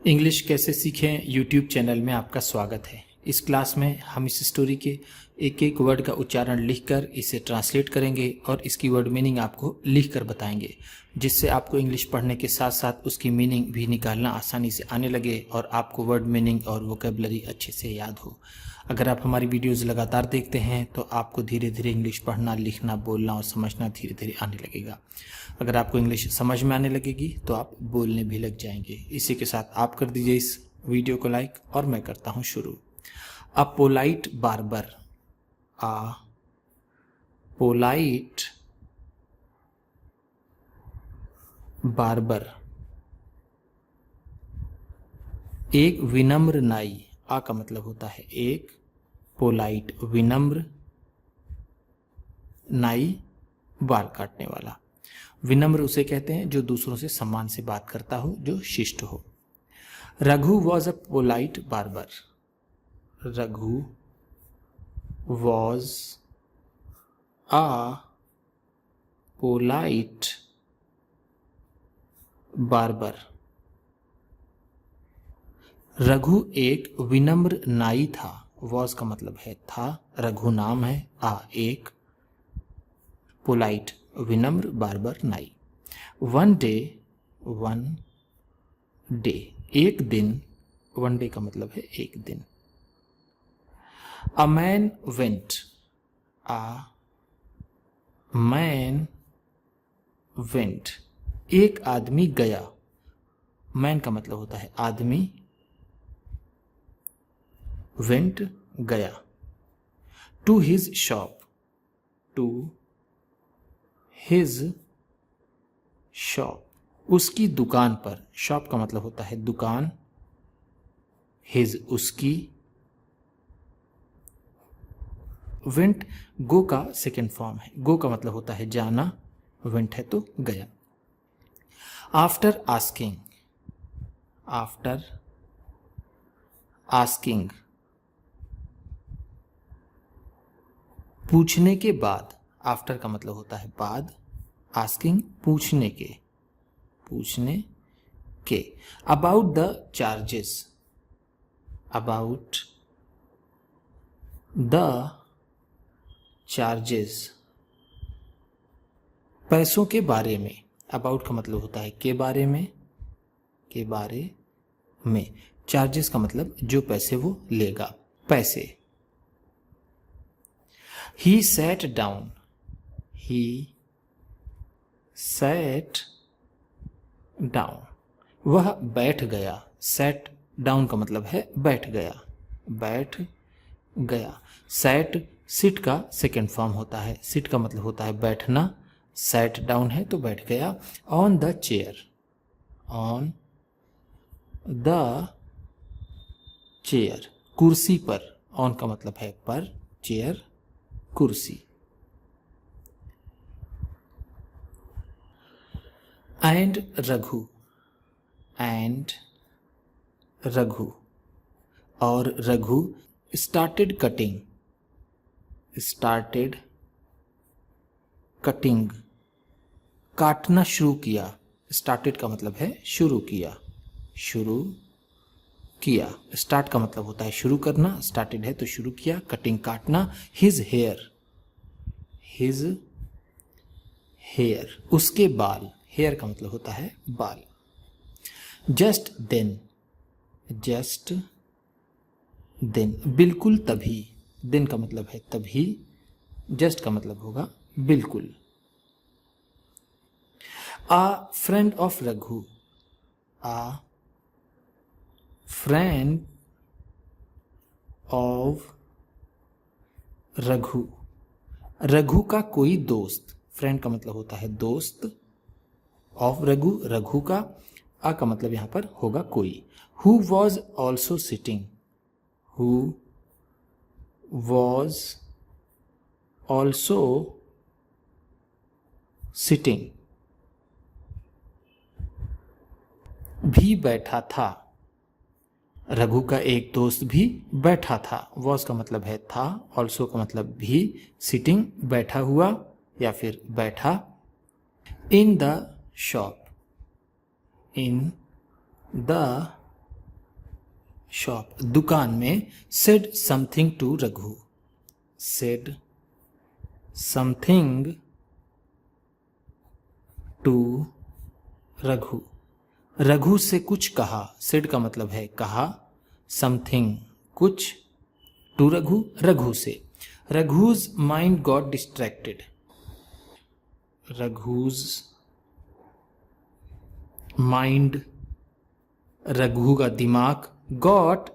English कैसे सीखें YouTube channel में आपका स्वागत है। इस क्लास में हम इस स्टोरी के एक एक वर्ड का उच्चारण लिखकर इसे ट्रांसलेट करेंगे और इसकी वर्ड मीनिंग आपको लिखकर बताएंगे, जिससे आपको इंग्लिश पढ़ने के साथ साथ उसकी मीनिंग भी निकालना आसानी से आने लगे और आपको वर्ड मीनिंग और वोकेबलरी अच्छे से याद हो। अगर आप हमारी वीडियोज़ लगातार देखते हैं तो आपको धीरे धीरे इंग्लिश पढ़ना, लिखना, बोलना और समझना धीरे धीरे आने लगेगा। अगर आपको इंग्लिश समझ में आने लगेगी तो आप बोलने भी लग जाएंगे। इसी के साथ आप कर दीजिए इस वीडियो को लाइक और मैं करता हूँ शुरू। A polite barber. A polite barber. एक विनम्र नाई। आ का मतलब होता है एक, पोलाइट विनम्र, नाई बाल काटने वाला। विनम्र उसे कहते हैं जो दूसरों से सम्मान से बात करता हो, जो शिष्ट हो। Raghu was a polite barber. Raghu was a polite barber. Raghu एक विनम्र नाई था। वॉज का मतलब है था, रघु नाम है, आ एक, पोलाइट विनम्र, बार्बर नाई। वन डे एक दिन, वन डे का मतलब है एक दिन। A man went. A man went एक आदमी गया। मैन का मतलब होता है आदमी, वेंट गया। To his shop. To his shop उसकी दुकान पर। शॉप का मतलब होता है दुकान, हिज उसकी। वेंट गो का सेकेंड फॉर्म है। गो का मतलब होता है जाना, वेंट है तो गया। After asking. आफ्टर आस्किंग पूछने के बाद। आफ्टर का मतलब होता है बाद, आस्किंग पूछने के, पूछने के। About the charges. About the charges पैसों के बारे में। अबाउट का मतलब होता है के बारे में, के बारे में। चार्जेस का मतलब जो पैसे वो लेगा, पैसे। He sat down. He sat down. वह बैठ गया। sat down का मतलब है बैठ गया, बैठ गया। sat sit का सेकेंड फॉर्म होता है। sit का मतलब होता है बैठना, sat down है तो बैठ गया। on the chair. on the chair कुर्सी पर। on का मतलब है पर, chair कुर्सी। एंड रघु। एंड रघु और Raghu started cutting. Started cutting काटना शुरू किया। स्टार्टेड का मतलब है शुरू किया, शुरू किया। स्टार्ट का मतलब होता है शुरू करना, स्टार्टेड है तो शुरू किया, कटिंग काटना। His hair. हिज हेयर उसके बाल। हेयर का मतलब होता है बाल। Just then. जस्ट देन बिल्कुल तभी। देन का मतलब है तभी, जस्ट का मतलब होगा बिल्कुल। A friend of Raghu. A friend of Raghu Raghu का कोई दोस्त। फ्रेंड का मतलब होता है दोस्त, ऑफ रघु रघु का। आ का मतलब यहां पर होगा कोई। Who was also sitting. Who was also sitting भी बैठा था। रघु का एक दोस्त भी बैठा था। वॉज का मतलब है था, ऑल्सो का मतलब भी, सिटिंग बैठा हुआ या फिर बैठा। In the shop. In the shop, दुकान में। Said something to Raghu, said something to Raghu, Raghu से कुछ कहा। सेड का मतलब है कहा, समथिंग कुछ, टू रघु रघु से। Raghu's mind got distracted, Raghu's mind, Raghu का दिमाग, गॉट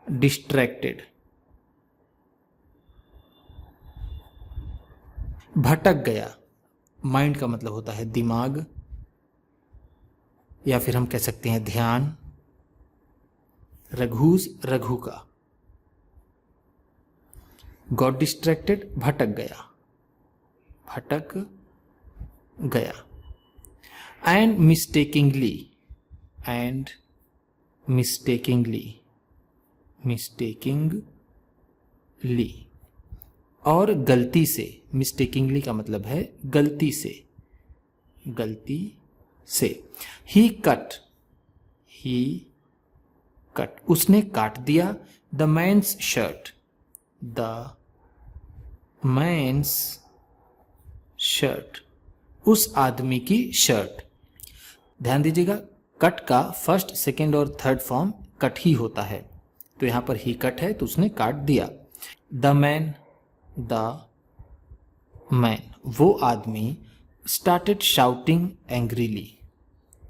डिस्ट्रैक्टेड, भटक गया। माइंड का मतलब होता है दिमाग, या फिर हम कह सकते हैं ध्यान। रघुज रघु का, गॉट डिस्ट्रैक्टेड भटक गया, भटक गया। एंड मिस्टेकिंगली, एंड मिस्टेकिंगली, मिस्टेकिंगली, और गलती से। मिस्टेकिंगली का मतलब है गलती से, गलती से। ही कट, ही कट, उसने काट दिया। The man's shirt, the man's shirt, उस आदमी की शर्ट। ध्यान दीजिएगा, कट का फर्स्ट, सेकेंड और थर्ड फॉर्म कट ही होता है, तो यहां पर ही कट है तो उसने काट दिया। द मैन, द मैन, वो आदमी। Started shouting angrily,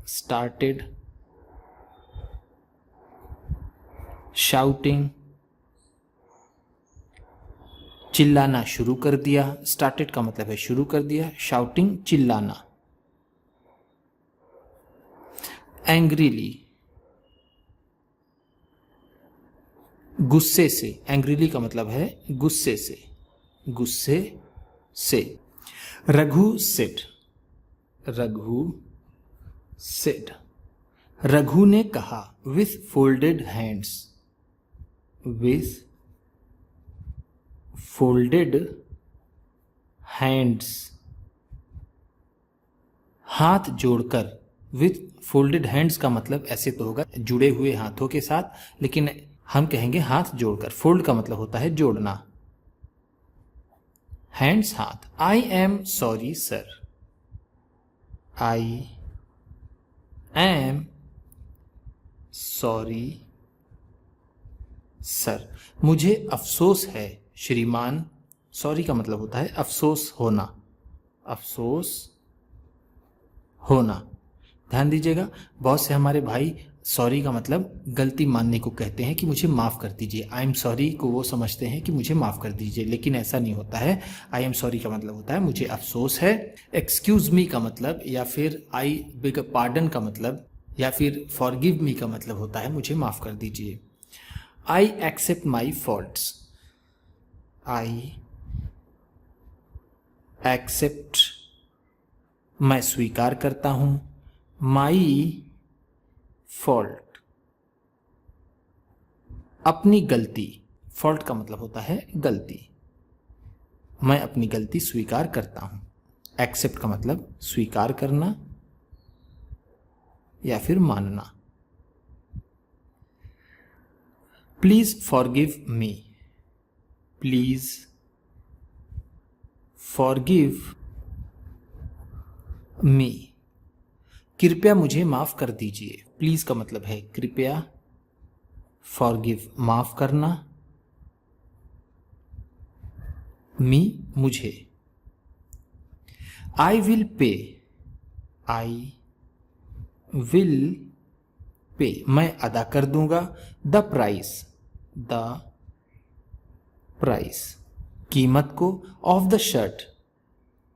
started shouting, चिल्लाना शुरू कर दिया। स्टार्टेड का मतलब है शुरू कर दिया, शाउटिंग चिल्लाना। एंग्रीली, गुस्से से। एंग्रीली का मतलब है गुस्से से, गुस्से से। रघु सेड, रघु सेड, रघु ने कहा। With folded hands, with folded hands, हाथ जोड़कर। विथ फोल्डेड हैंड्स का मतलब ऐसे तो होगा जुड़े हुए हाथों के साथ, लेकिन हम कहेंगे हाथ जोड़कर। फोल्ड का मतलब होता है जोड़ना, हैंड्स हाथ। I am sorry sir, I am sorry sir, मुझे अफसोस है श्रीमान। सॉरी का मतलब होता है अफसोस होना, अफसोस होना। ध्यान दीजिएगा, बहुत से हमारे भाई सॉरी का मतलब गलती मानने को कहते हैं कि मुझे माफ़ कर दीजिए। आई एम सॉरी को वो समझते हैं कि मुझे माफ़ कर दीजिए, लेकिन ऐसा नहीं होता है। आई एम सॉरी का मतलब होता है मुझे अफसोस है। एक्सक्यूज मी का मतलब, या फिर आई बेग पार्डन का मतलब, या फिर फॉरगिव मी का मतलब होता है मुझे माफ़ कर दीजिए। I accept my faults, I accept, मैं स्वीकार करता हूं। माई फॉल्ट, अपनी गलती। फॉल्ट का मतलब होता है गलती, मैं अपनी गलती स्वीकार करता हूं। एक्सेप्ट का मतलब स्वीकार करना या फिर मानना। Please forgive me, please forgive me, कृपया मुझे माफ कर दीजिए। प्लीज का मतलब है कृपया, फॉरगिव माफ करना, मी मुझे। I will pay, I will pay, मैं अदा कर दूंगा। द प्राइस, द प्राइस, कीमत को। Of the shirt,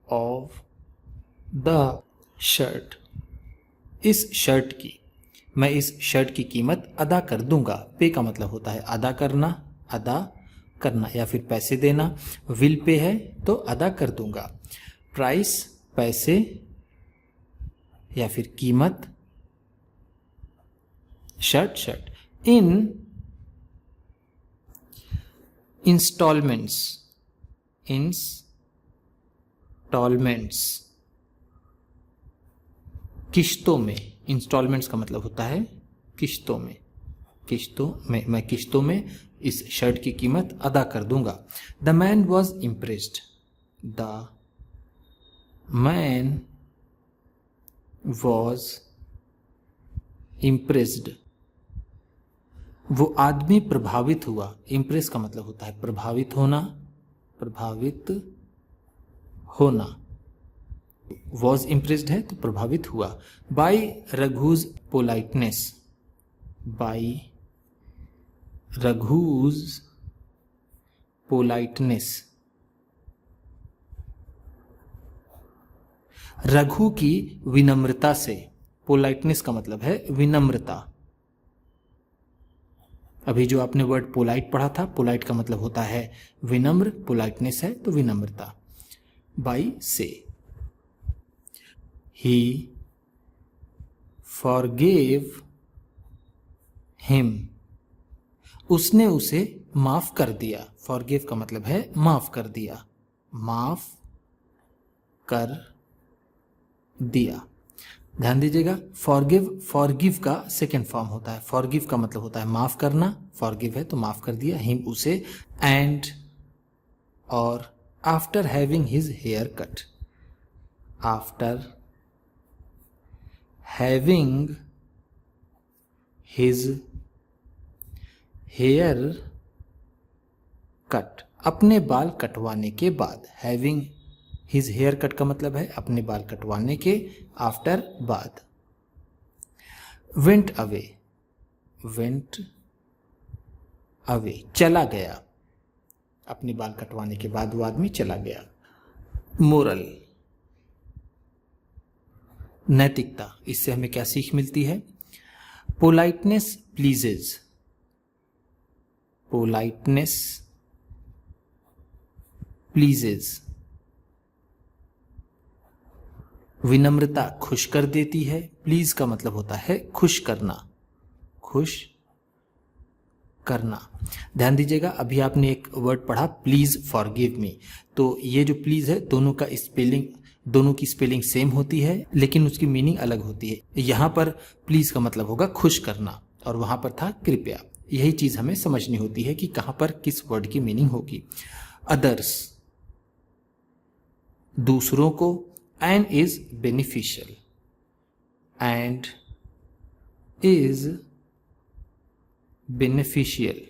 of the shirt, इस शर्ट की। मैं इस शर्ट की कीमत अदा कर दूंगा। पे का मतलब होता है अदा करना, अदा करना या फिर पैसे देना। विल पे है तो अदा कर दूंगा। प्राइस पैसे या फिर कीमत, शर्ट शर्ट। इन इंस्टॉलमेंट्स, इंस्टॉलमेंट्स, किश्तों में। इंस्टॉलमेंट्स का मतलब होता है किश्तों में मैं किश्तों में इस शर्ट की कीमत अदा कर दूंगा। The man was impressed, the man was impressed, वो आदमी प्रभावित हुआ। इम्प्रेस का मतलब होता है प्रभावित होना, प्रभावित होना। वॉज इम्प्रेस्ड है तो प्रभावित हुआ। By Raghu's politeness, by Raghu's politeness, Raghu की विनम्रता से। पोलाइटनेस का मतलब है विनम्रता। अभी जो आपने वर्ड पोलाइट पढ़ा था, पोलाइट का मतलब होता है विनम्र, पोलाइटनेस है तो विनम्रता। बाई से, ही फॉरगेव हिम, उसने उसे माफ कर दिया। फॉरगिव का मतलब है माफ कर दिया, माफ कर दिया। ध्यान दीजिएगा, फॉरगिव का सेकेंड फॉर्म होता है। फॉरगिव का मतलब होता है माफ करना, फॉरगिव है तो माफ कर दिया, हिम उसे, एंड और after having his hair cut, after having his hair cut, अपने बाल कटवाने के बाद। हैविंग हिज हेयर कट का मतलब है अपने बाल कटवाने के, आफ्टर बाद। वेंट अवे, वेंट अवे चला गया, अपने बाल कटवाने के बाद वो आदमी चला गया। मोरल, नैतिकता, इससे हमें क्या सीख मिलती है? पोलाइटनेस प्लीजेज, पोलाइटनेस प्लीजेज, विनम्रता खुश कर देती है। प्लीज का मतलब होता है खुश करना, खुश करना। ध्यान दीजिएगा, अभी आपने एक वर्ड पढ़ा प्लीज फॉरगिव मी, तो ये जो प्लीज है दोनों का स्पेलिंग, दोनों की स्पेलिंग सेम होती है लेकिन उसकी मीनिंग अलग होती है। यहाँ पर प्लीज का मतलब होगा खुश करना और वहां पर था कृपया। यही चीज हमें समझनी होती है कि कहां पर किस वर्ड की मीनिंग होगी। अदर्स, दूसरों को, and is beneficial, and is beneficial,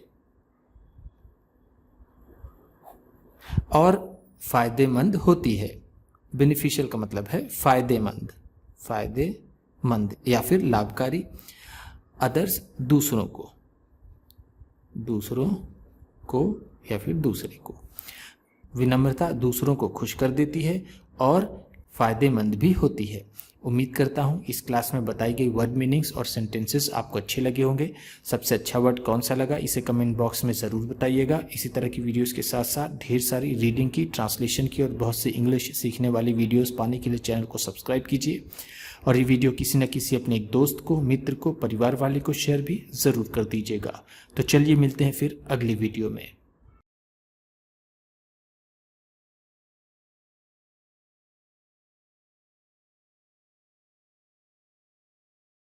और फायदेमंद होती है। बेनिफिशियल का मतलब है फायदेमंद, फायदेमंद या फिर लाभकारी। अदर्स दूसरों को, दूसरों को या फिर दूसरे को। विनम्रता दूसरों को खुश कर देती है और फायदेमंद भी होती है। उम्मीद करता हूँ इस क्लास में बताई गई वर्ड मीनिंग्स और सेंटेंसेस आपको अच्छे लगे होंगे। सबसे अच्छा वर्ड कौन सा लगा इसे कमेंट बॉक्स में ज़रूर बताइएगा। इसी तरह की वीडियोस के साथ साथ ढेर सारी रीडिंग की, ट्रांसलेशन की और बहुत सी इंग्लिश सीखने वाली वीडियोस पाने के लिए चैनल को सब्सक्राइब कीजिए। और ये वीडियो किसी न किसी अपने एक दोस्त को, मित्र को, परिवार वाले को शेयर भी ज़रूर कर दीजिएगा। तो चलिए मिलते हैं फिर अगली वीडियो में।